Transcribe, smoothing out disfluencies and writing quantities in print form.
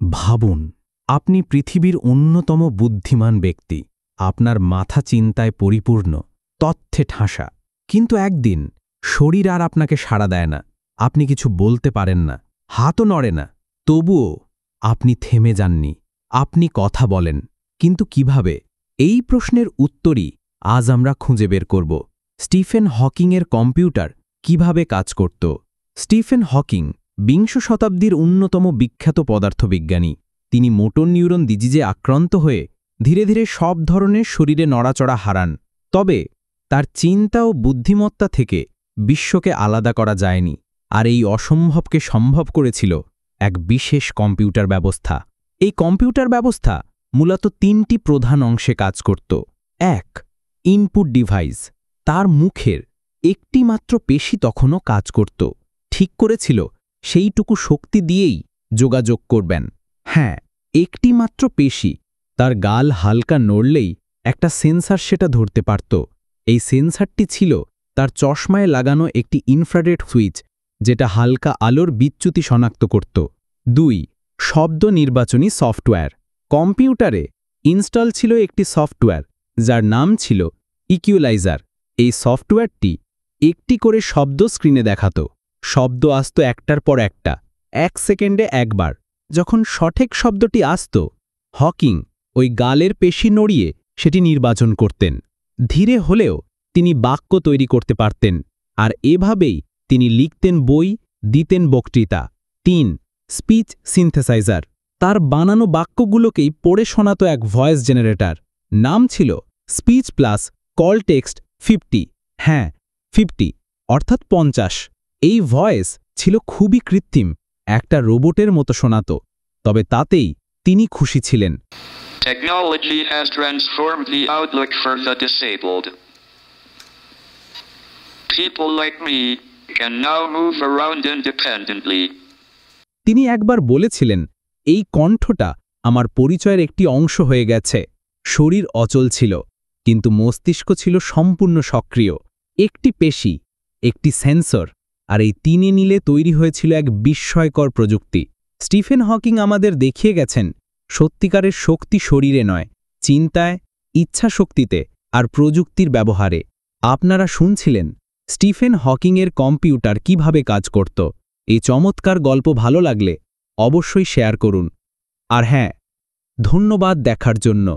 ভাবুন, আপনি পৃথিবীর অন্যতম বুদ্ধিমান ব্যক্তি, আপনার মাথা চিন্তায় পরিপূর্ণ, তথ্যে ঠাসা। কিন্তু একদিন শরীর আর আপনাকে সাড়া দেয় না, আপনি কিছু বলতে পারেন না, হাতও নড়ে না। তবুও আপনি থেমে যাননি, আপনি কথা বলেন। কিন্তু কিভাবে? এই প্রশ্নের উত্তরই আজ আমরা খুঁজে বের করব। স্টিফেন হকিংয়ের কম্পিউটার কিভাবে কাজ করত। স্টিফেন হকিং বিংশ শতাব্দীর অন্যতম বিখ্যাত পদার্থবিজ্ঞানী। তিনি মোটর নিউরন ডিজিজে আক্রান্ত হয়ে ধীরে ধীরে সব ধরনের শরীরে নড়াচড়া হারান। তবে তার চিন্তা ও বুদ্ধিমত্তা থেকে বিশ্বকে আলাদা করা যায়নি। আর এই অসম্ভবকে সম্ভব করেছিল এক বিশেষ কম্পিউটার ব্যবস্থা। এই কম্পিউটার ব্যবস্থা মূলত তিনটি প্রধান অংশে কাজ করত। এক, ইনপুট ডিভাইস। তার মুখের একটি মাত্র পেশি তখনও কাজ করত, ঠিক করেছিল সেইটুকু শক্তি দিয়েই যোগাযোগ করবেন। হ্যাঁ, একটি মাত্র পেশি। তার গাল হালকা নড়লেই একটা সেন্সার সেটা ধরতে পারত। এই সেন্সারটি ছিল তার চশমায় লাগানো একটি ইনফ্রারেড সুইচ, যেটা হালকা আলোর বিচ্যুতি শনাক্ত করত। 2, শব্দ নির্বাচনী সফটওয়্যার। কম্পিউটারে ইনস্টল ছিল একটি সফটওয়্যার যার নাম ছিল ইকুয়ালাইজার। এই সফটওয়্যারটি একটি করে শব্দ স্ক্রিনে দেখাত। শব্দ আসত একটার পর একটা, 1 সেকেন্ডে একবার। যখন সঠিক শব্দটি আসত, হকিং ওই গালের পেশি নড়িয়ে সেটি নির্বাচন করতেন। ধীরে হলেও তিনি বাক্য তৈরি করতে পারতেন, আর এভাবেই তিনি লিখতেন বই, দিতেন বক্তৃতা। 3, স্পিচ সিনথেসাইজার। তার বানানো বাক্যগুলোকেই পড়ে শোনাত এক ভয়েস জেনারেটর। নাম ছিল স্পিচ প্লাস কল টেক্সট 50। হ্যাঁ, 50 অর্থাৎ 50। এই ভয়েস ছিল খুবই কৃত্রিম, একটা রোবটের মতো শোনাত। তবে তাতেই তিনি খুশি ছিলেন। Technology has transformed the outlook for the disabled. People like me can now move around independently. তিনি একবার বলেছিলেন, এই কণ্ঠটা আমার পরিচয়ের একটি অংশ হয়ে গেছে। শরীর অচল ছিল, কিন্তু মস্তিষ্ক ছিল সম্পূর্ণ সক্রিয়। একটি পেশি, একটি সেন্সর, আর এই তিনে মিলে তৈরি হয়েছিল এক বিস্ময়কর প্রযুক্তি। স্টিফেন হকিং আমাদের দেখিয়ে গেছেন, সত্যিকারের শক্তি শরীরে নয়, চিন্তায়, ইচ্ছা শক্তিতে আর প্রযুক্তির ব্যবহারে। আপনারা শুনছিলেন স্টিফেন হকিংয়ের কম্পিউটার কিভাবে কাজ করত। এই চমৎকার গল্প ভালো লাগলে অবশ্যই শেয়ার করুন। আর হ্যাঁ, ধন্যবাদ দেখার জন্য।